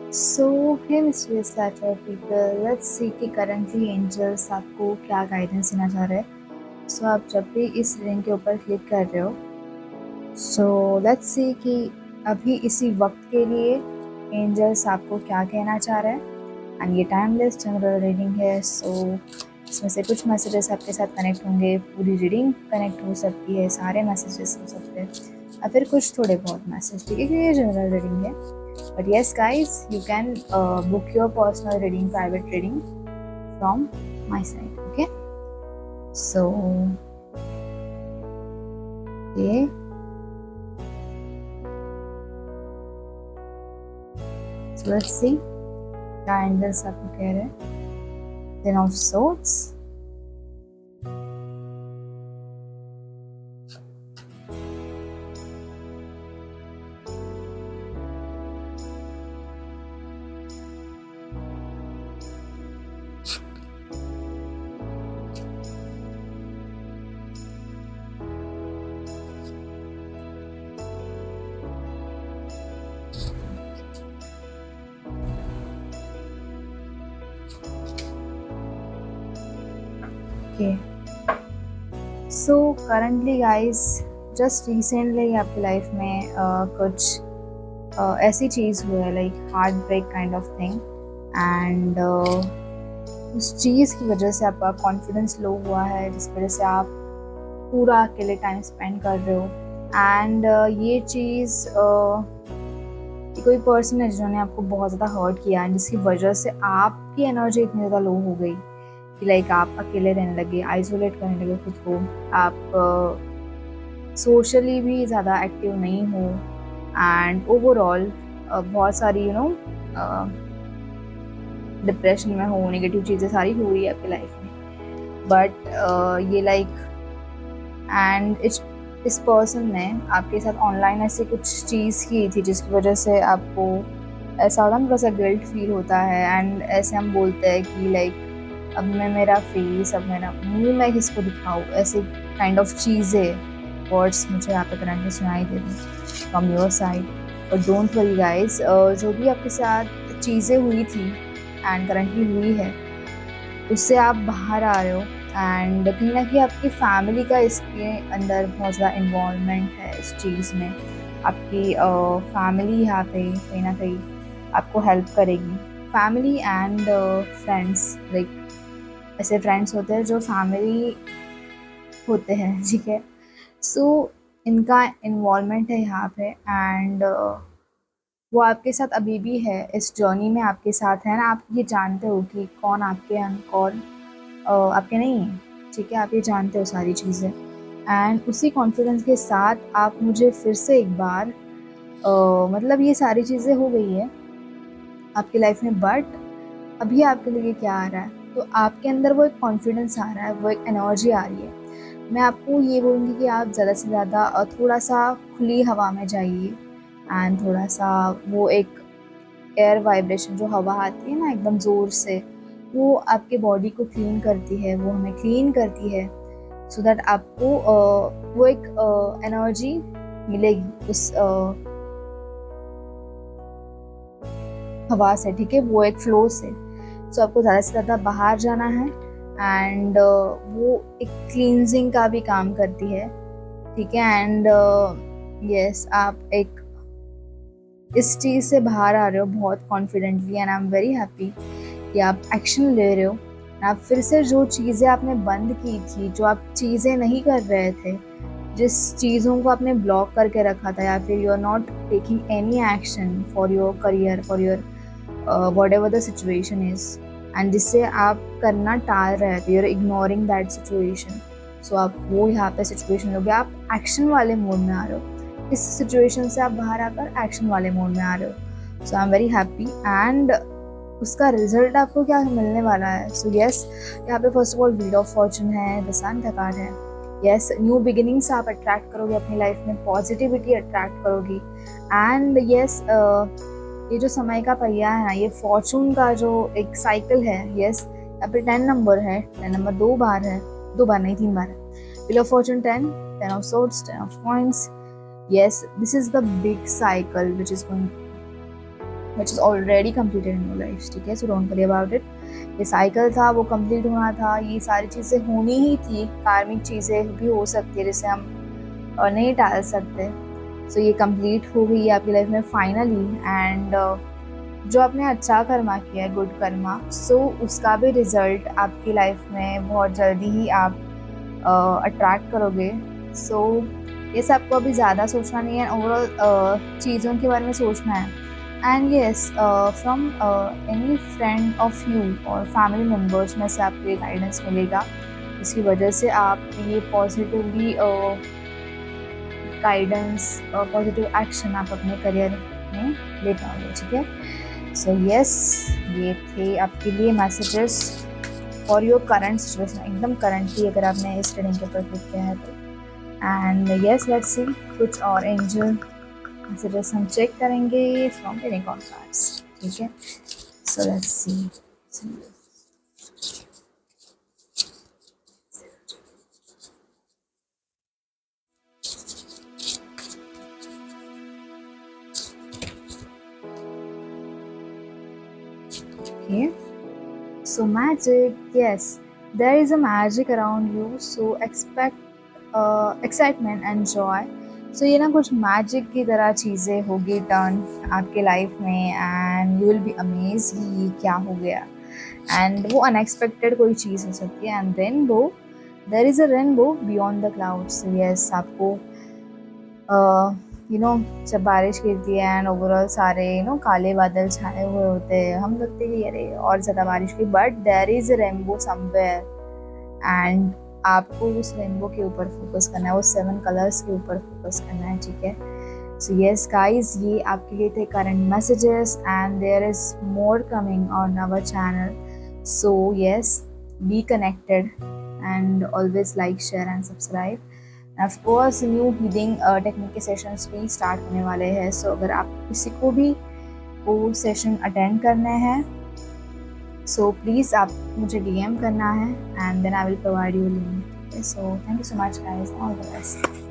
So hey mysterious letter people, let's see कि currently angels आपको क्या गाइडेंस देना चाह रहे हैं। सो आप जब भी इस रिंग के ऊपर क्लिक कर रहे हो, सो लेट्स सी कि अभी इसी वक्त के लिए एंजल्स आपको क्या कहना चाह रहे हैं। एंड ये टाइमलेस जनरल रीडिंग है, सो इसमें से कुछ मैसेजेस आपके साथ कनेक्ट होंगे, पूरी रीडिंग कनेक्ट हो सकती है, सारे मैसेजेस हो सकते हैं, या फिर कुछ थोड़े बहुत मैसेज, ठीक है, क्योंकि ये जनरल रीडिंग है। But yes, guys, you can book your personal reading, private reading from my side. Okay. So, yeah. So let's see. क्या एंजल्स आपको कह रहे हैं? Ten of Swords. Okay. So currently, guys, just recently आपकी life में कुछ ऐसी चीज़ हुई है, like heartbreak kind of thing, and उस चीज़ की वजह से आपका कॉन्फिडेंस लो हुआ है, जिस वजह से आप पूरा अकेले टाइम स्पेंड कर रहे हो। एंड ये चीज़ कोई पर्सन है जिन्होंने आपको बहुत ज़्यादा हर्ट किया है, जिसकी वजह से आपकी एनर्जी इतनी ज़्यादा लो हो गई कि लाइक आप अकेले रहने लगे, आइसोलेट करने लगे खुद को, आप सोशली भी ज़्यादा एक्टिव नहीं हो, एंड ओवरऑल बहुत सारी डिप्रेशन में हो, नेगेटिव चीज़ें सारी हो रही है आपकी लाइफ में। बट ये लाइक एंड इस पर्सन ने आपके साथ ऑनलाइन ऐसी कुछ चीज़ की थी जिसकी वजह से आपको ऐसा होता है, थोड़ा सा गिल्ट फील होता है, एंड ऐसे हम बोलते हैं कि लाइक अब मैं मेरा फेस, अब मेरा मुंह मैं किसको दिखाऊँ, ऐसे काइंड ऑफ चीज़ें, वर्ड्स मुझे यहाँ पे करंटली सुनाई दे रही from your side. But don't worry guys, जो भी आपके साथ चीज़ें हुई थी एंड करंटली हुई है, उससे आप बाहर आ रहे हो, एंड कहीं ना कहीं आपकी फैमिली का इसके अंदर बहुत ज़्यादा इन्वॉल्वमेंट है इस चीज़ में। आपकी फैमिली यहाँ पे कहीं ना कहीं आपको हेल्प करेगी। फैमिली एंड फ्रेंड्स, लाइक ऐसे फ्रेंड्स होते हैं जो फैमिली होते हैं, ठीक है। सो इनका इन्वॉल्वमेंट है यहाँ पे, एंड वो आपके साथ अभी भी है, इस जर्नी में आपके साथ है ना। आप ये जानते हो कि कौन आपके हैं, कौन आपके नहीं है, ठीक है, आप ये जानते हो सारी चीज़ें। एंड उसी कॉन्फिडेंस के साथ आप मुझे फिर से एक बार मतलब ये सारी चीज़ें हो गई है आपकी लाइफ में, बट अभी आपके लिए क्या आ रहा है, तो आपके अंदर वो एक कॉन्फिडेंस आ रहा है, वो एक एनर्जी आ रही है। मैं आपको ये बोलूँगी कि आप ज़्यादा से ज़्यादा थोड़ा सा खुली हवा में जाइए, एंड थोड़ा सा वो एक एयर वाइब्रेशन, जो हवा आती है ना एकदम ज़ोर से, वो आपके बॉडी को क्लीन करती है, वो हमें क्लीन करती है, सो दैट आपको वो एक एनर्जी मिलेगी उस हवा से, ठीक है, वो एक फ्लो से। सो आपको ज़्यादा से ज़्यादा बाहर जाना है, एंड वो एक क्लींजिंग का भी काम करती है, ठीक है। एंड यस, आप एक इस चीज़ से बाहर आ रहे हो बहुत confidently, and I am very happy कि आप एक्शन ले रहे हो। आप फिर से जो चीज़ें आपने बंद की थी, जो आप चीज़ें नहीं कर रहे थे, जिस चीज़ों को आपने ब्लॉक करके रखा था, या फिर you are not taking any action for your career, for your whatever the situation is, and जिससे आप करना टाल रहे थे, you are ignoring that situation. So आप वो यहाँ पे सिचुएशन लोगे, आप एक्शन वाले मोड में आ रहे हो, इस सिचुएशन से आप बाहर आकर एक्शन वाले मोड में आ रहे हो। So I am very happy, and उसका रिजल्ट आपको क्या मिलने वाला है। सो यस, यहाँ पे first of all wheel of fortune है, द सन का कार्ड है। यस, न्यू बिगिनिंग्स आप अट्रैक्ट करोगे अपनी लाइफ में, पॉजिटिविटी अट्रैक्ट करोगी, एंड यस, ये जो समय का पहिया है ना, ये फॉर्चून का जो एक साइकिल है, यस, यहाँ पे 10 नंबर है, 10 नंबर 2 बार है, 2 बार नहीं 3 बार है। Wheel of Fortune 10, 10 of swords, 10 of coins. Yes, this is the big cycle which is going which is already completed in your life, ठीक है। So don't worry about it. ये cycle था, वो complete होना था, ये सारी चीज़ें होनी ही थी। कार्मिक चीज़ें भी हो सकती है जिसे हम नहीं टाल सकते। सो ये कंप्लीट हो गई है आपकी लाइफ में फाइनली। एंड जो आपने अच्छा कर्मा किया है, गुड कर्मा, सो उसका भी रिजल्ट आपकी लाइफ में बहुत जल्दी ही आप अट्रैक्ट करोगे। सो ये सब आपको अभी ज़्यादा सोचना नहीं है, ओवरऑल चीज़ों के बारे में सोचना है। And yes, from any friend of you और फैमिली मेम्बर्स में से आपको ये गाइडेंस मिलेगा, जिसकी वजह से आप ये पॉजिटिवली गाइडेंस, पॉजिटिव एक्शन आप अपने करियर में ले पाओगे, ठीक है। सो यस, ये थे आपके लिए messages for your current situation, एकदम करंटली अगर आपने इस रीडिंग के ऊपर क्लिक किया है तो। एंड यस, लेट्स सी कुछ और एंजल मैसेजेस हम चेक करेंगे फ्रॉम यूनिकॉर्न कार्ड्स, ठीक है। So let's see. Okay, so magic, yes, there is a magic around you, so expect excitement and joy. So ये ना कुछ मैजिक की तरह चीज़ें होगी टर्न आपके लाइफ में, and you will be amaze ये क्या हो गया। एंड वो अनएक्सपेक्टेड कोई चीज़ हो सकती है, एंड देन वो there is a rainbow beyond the clouds. Yes, आपको जब बारिश गिरती है एंड ओवरऑल सारे काले बादल छाए हुए होते हैं, हम लगते हैं कि अरे और ज़्यादा बारिश हुई, but there is a rainbow somewhere. And आपको उस रेनबो के ऊपर फोकस करना है, वो 7 कलर्स के ऊपर फोकस करना है, ठीक है। सो यस गाइज, ये आपके लिए थे current messages, and there is more coming on our channel. So yes, be connected and always like, share and subscribe. Of course new healing technique के सेशंस भी स्टार्ट होने वाले हैं। सो अगर आप किसी को भी वो सेशन अटेंड करने हैं, सो प्लीज़ आप मुझे DM करना है, and then I will provide you link. So thank you so much guys, all the best.